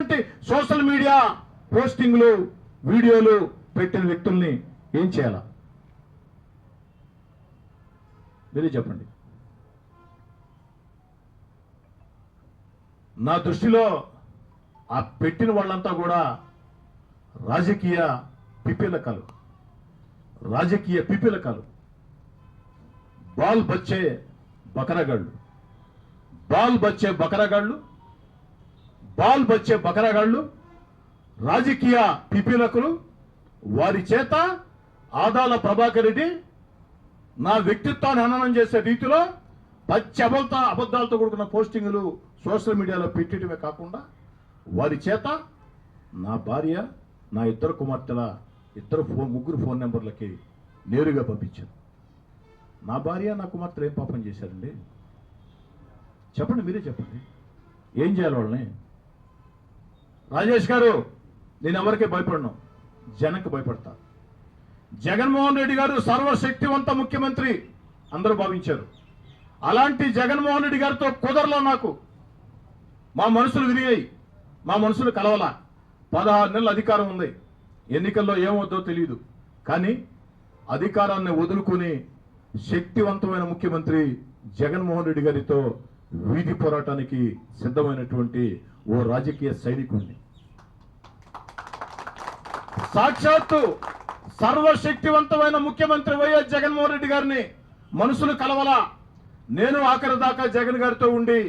Social media పోస్టింగ్లు వీడియోలు పెట్టిన వ్యక్తుల్ని ఏం చేయాలా మీరే చెప్పండి. నా దృష్టిలో ఆ పెట్టిన వాళ్ళంతా కూడా రాజకీయ పిపీలకాలు, బాల్ బచ్చే బకరగాళ్ళు, రాజకీయ పిపీలకులు. వారి చేత ఆదాల ప్రభాకర్ రెడ్డి నా వ్యక్తిత్వాన్ని హననం చేసే రీతిలో పచ్చి అబద్ధాలతో కూడుకున్న పోస్టింగులు సోషల్ మీడియాలో పెట్టడమే కాకుండా వారి చేత నా భార్య, నా ఇద్దరు కుమార్తెల ముగ్గురు ఫోన్ నెంబర్లకి నేరుగా పంపించాను. నా భార్య, నా కుమార్తెలు ఏం పాపం చేశారండి? చెప్పండి, మీరే చెప్పండి. ఏం చేయాలి వాళ్ళని? రాజేష్ గారు, నేను ఎవరికీ భయపడను, జనంకి భయపడతా. జగన్మోహన్ రెడ్డి గారు సర్వశక్తివంత ముఖ్యమంత్రి అందరూ భావించారు. అలాంటి జగన్మోహన్ రెడ్డి గారితో కుదరలో నాకు. మా మనసులు విరిగాయి, మా మనసులు కలవలా. 16 నెలల అధికారం ఉంది, ఎన్నికల్లో ఏమవుతుందో తెలియదు. కానీ అధికారాన్ని వదులుకుని శక్తివంతమైన ముఖ్యమంత్రి జగన్మోహన్ రెడ్డి గారితో వీధి పోరాటానికి సిద్ధమైనటువంటి ఓ రాజకీయ సైనికుడిని. సాక్షాత్తు సర్వశక్తివంతమైన ముఖ్యమంత్రి వైఎస్ జగన్మోహన్ రెడ్డి గారిని మనసులు కలవలా. నేను ఆఖరి దాకా జగన్ గారితో ఉండి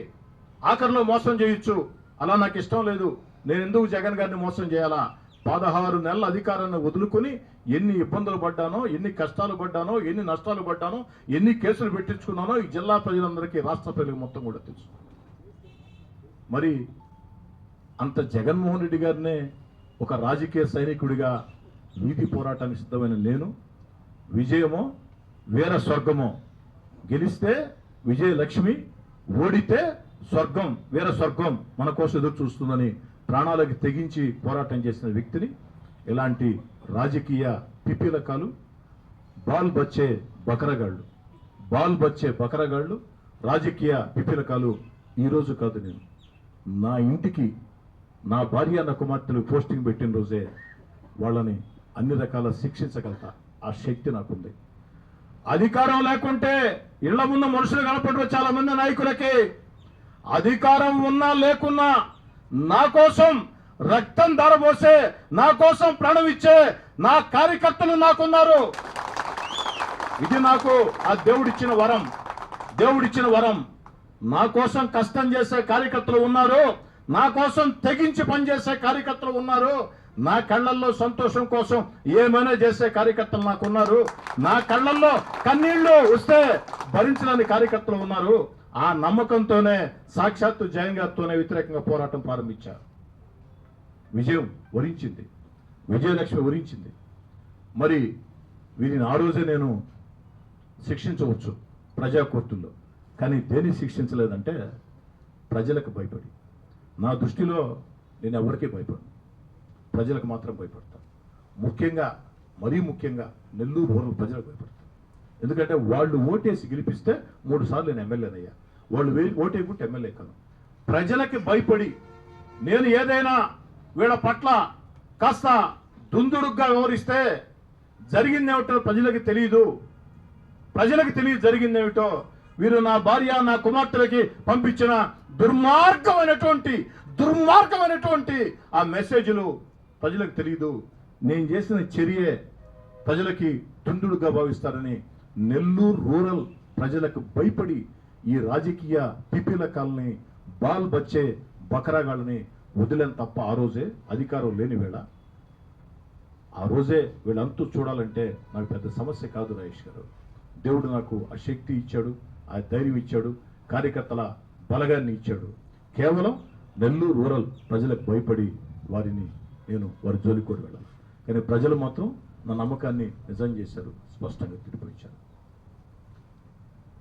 ఆఖరిలో మోసం చేయొచ్చు, అలా నాకు ఇష్టం లేదు. నేను ఎందుకు జగన్ గారిని మోసం చేయాలా? 16 నెలల అధికారాన్ని వదులుకొని ఎన్ని ఇబ్బందులు పడ్డానో, ఎన్ని కష్టాలు పడ్డానో, ఎన్ని నష్టాలు పడ్డానో, ఎన్ని కేసులు పెట్టించుకున్నానో ఈ జిల్లా ప్రజలందరికీ, రాష్ట్ర ప్రజలకు మొత్తం కూడా తెలుసు. మరి అంత జగన్మోహన్ రెడ్డి గారినే ఒక రాజకీయ సైనికుడిగా వీధి పోరాటానికి సిద్ధమైన నేను, విజయమో వీర స్వర్గమో, గెలిస్తే విజయలక్ష్మి, ఓడితే స్వర్గం, వీర స్వర్గం మన కోసం ఎదురు చూస్తుందని ప్రాణాలకు తెగించి పోరాటం చేసిన వ్యక్తిని ఇలాంటి రాజకీయ పిపీలకాలు, బాల్ బచ్చే బకరగాళ్ళు, రాజకీయ పిపీలకాలు ఈరోజు కాదు, నేను నా ఇంటికి నా భార్య, నా కుమార్తెలు పోస్టింగ్ పెట్టిన రోజే వాళ్ళని అన్ని రకాల శిక్షించగలుగుతా. ఆ శక్తి నాకుంది. అధికారం లేకుంటే ఇళ్ల ముందు మనుషులు కనపడరు చాలా మంది నాయకులకి. అధికారం ఉన్నా లేకున్నా నా కోసం రక్తం ధారపోసే, నా కోసం ప్రాణం ఇచ్చే నా కార్యకర్తలు నాకున్నారు. ఇది నాకు ఆ దేవుడిచ్చిన వరం. నా కోసం కష్టం చేసే కార్యకర్తలు ఉన్నారు, నా కోసం తెగించి పనిచేసే కార్యకర్తలు ఉన్నారు, నా కళ్ళల్లో సంతోషం కోసం ఏమైనా చేసే కార్యకర్తలు నాకున్నారు, నా కళ్ళల్లో కన్నీళ్లు వస్తే భరించలేని కార్యకర్తలు ఉన్నారు. ఆ నమ్మకంతోనే సాక్షాత్తు జగన్ గారితోనే వ్యతిరేకంగా పోరాటం ప్రారంభించారు. విజయం వరించింది, విజయలక్ష్మి వరించింది. మరి వీరిని ఆ రోజే నేను శిక్షించవచ్చు ప్రజా కోర్టుల్లో, కానీ దేన్ని శిక్షించలేదంటే ప్రజలకు భయపడి. నా దృష్టిలో నేను ఎవరికీ భయపడను, ప్రజలకు మాత్రం భయపడతాను. మరీ ముఖ్యంగా నెల్లూరు రూరల్ ప్రజలకు భయపడతాను. ఎందుకంటే వాళ్ళు ఓటేసి గెలిపిస్తే 3 సార్లు నేను ఎమ్మెల్యేనయ్యా, వాళ్ళు ఓటేకుంటే ఎమ్మెల్యే కాను. ప్రజలకి భయపడి నేను ఏదైనా వీళ్ళ పట్ల కాస్త దుందుడుగ్గా వ్యవహరిస్తే జరిగిందేమిటో ప్రజలకు తెలియదు జరిగిందేమిటో. వీరు నా భార్య, నా కుమార్తెలకి పంపించిన దుర్మార్గమైనటువంటి ఆ మెసేజ్లు ప్రజలకు తెలియదు. నేను చేసిన చర్యే ప్రజలకి దుందుడుగా భావిస్తారని నెల్లూరు రూరల్ ప్రజలకు భయపడి ఈ రాజకీయ పిపీలకాలని, బాల్ బచ్చే బకరాగాళ్ళని వదిలేని తప్ప ఆ రోజే అధికారం లేని వేళ, ఆ రోజే వీళ్ళంతూ చూడాలంటే నాకు పెద్ద సమస్య కాదు రాజేష్ గారు. దేవుడు నాకు ఆ శక్తి ఇచ్చాడు, ఆ ధైర్యం ఇచ్చాడు, కార్యకర్తల బలగాన్ని ఇచ్చాడు. కేవలం నెల్లూరు రూరల్ ప్రజలకు భయపడి వారి జోలికి కూడా వెళ్ళాలి. కానీ ప్రజలు మాత్రం నా నమ్మకాన్ని నిజం చేశారు, స్పష్టంగా తిరిగిపోయించారు.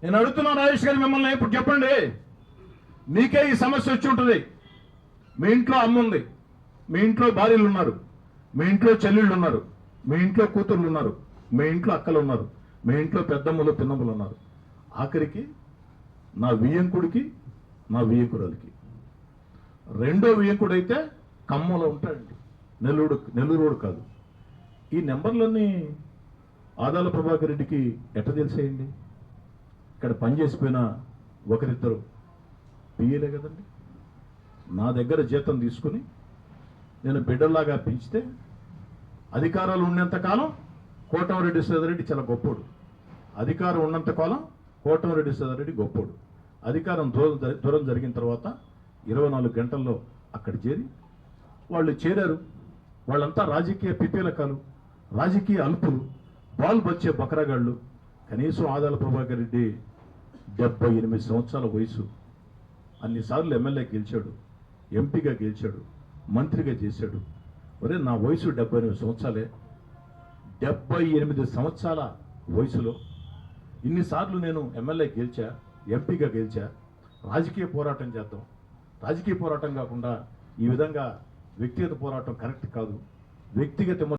నేను అడుగుతున్నాను రాజేష్ గారు మిమ్మల్ని, ఇప్పుడు చెప్పండి, మీకే ఈ సమస్య వచ్చి ఉంటుంది. మీ ఇంట్లో అమ్మ ఉంది, మీ ఇంట్లో భార్యలు ఉన్నారు, మీ ఇంట్లో చెల్లెళ్ళు ఉన్నారు, మీ ఇంట్లో కూతుర్లు ఉన్నారు, మీ ఇంట్లో అక్కలు ఉన్నారు, మీ ఇంట్లో పెద్దమ్మలు పిన్నమ్మలు ఉన్నారు. ఆఖరికి నా వియ్యంకుడికి, నా వియ్యంకురాలికి, రెండో వియ్యంకుడైతే ఖమ్మంలో ఉంటాడండి, నెల్లూరు కాదు. ఈ నెంబర్లన్నీ ఆదాల ప్రభాకర్ రెడ్డికి ఎట్ట తెలిసేయండి? ఇక్కడ పనిచేసిపోయిన ఒకరిద్దరు పియ్యలే కదండి. నా దగ్గర జీతం తీసుకుని నేను బిడ్డల్లాగా పెంచితే అధికారాలు ఉన్నంతకాలం కోటమిరెడ్డి శ్రీధర్రెడ్డి చాలా గొప్పోడు. అధికారం ఉన్నంతకాలం కోటమిరెడ్డి శ్రీధర్రెడ్డి గొప్పోడు. అధికారం దూరం జరిగిన తర్వాత 24 గంటల్లో అక్కడ చేరి వాళ్ళు చేరారు. వాళ్ళంతా రాజకీయ పిపీలకాలు, రాజకీయ అల్పులు, బాల్ బచ్చే బకరగాళ్ళు. కనీసం ఆదాల ప్రభాకర్ రెడ్డి 78 సంవత్సరాల వయసు, అన్నిసార్లు ఎమ్మెల్యే గెలిచాడు, ఎంపీగా గెలిచాడు, మంత్రిగా చేశాడు. ఒరే నా వయసు 78 సంవత్సరాలే. 78 సంవత్సరాల వయసులో ఇన్నిసార్లు నేను ఎమ్మెల్యే గెలిచా, ఎంపీగా గెలిచా. రాజకీయ పోరాటం చేద్దాం. రాజకీయ పోరాటం కాకుండా ఈ విధంగా వ్యక్తిగత పోరాటం కరెక్ట్ కాదు. వ్యక్తిగత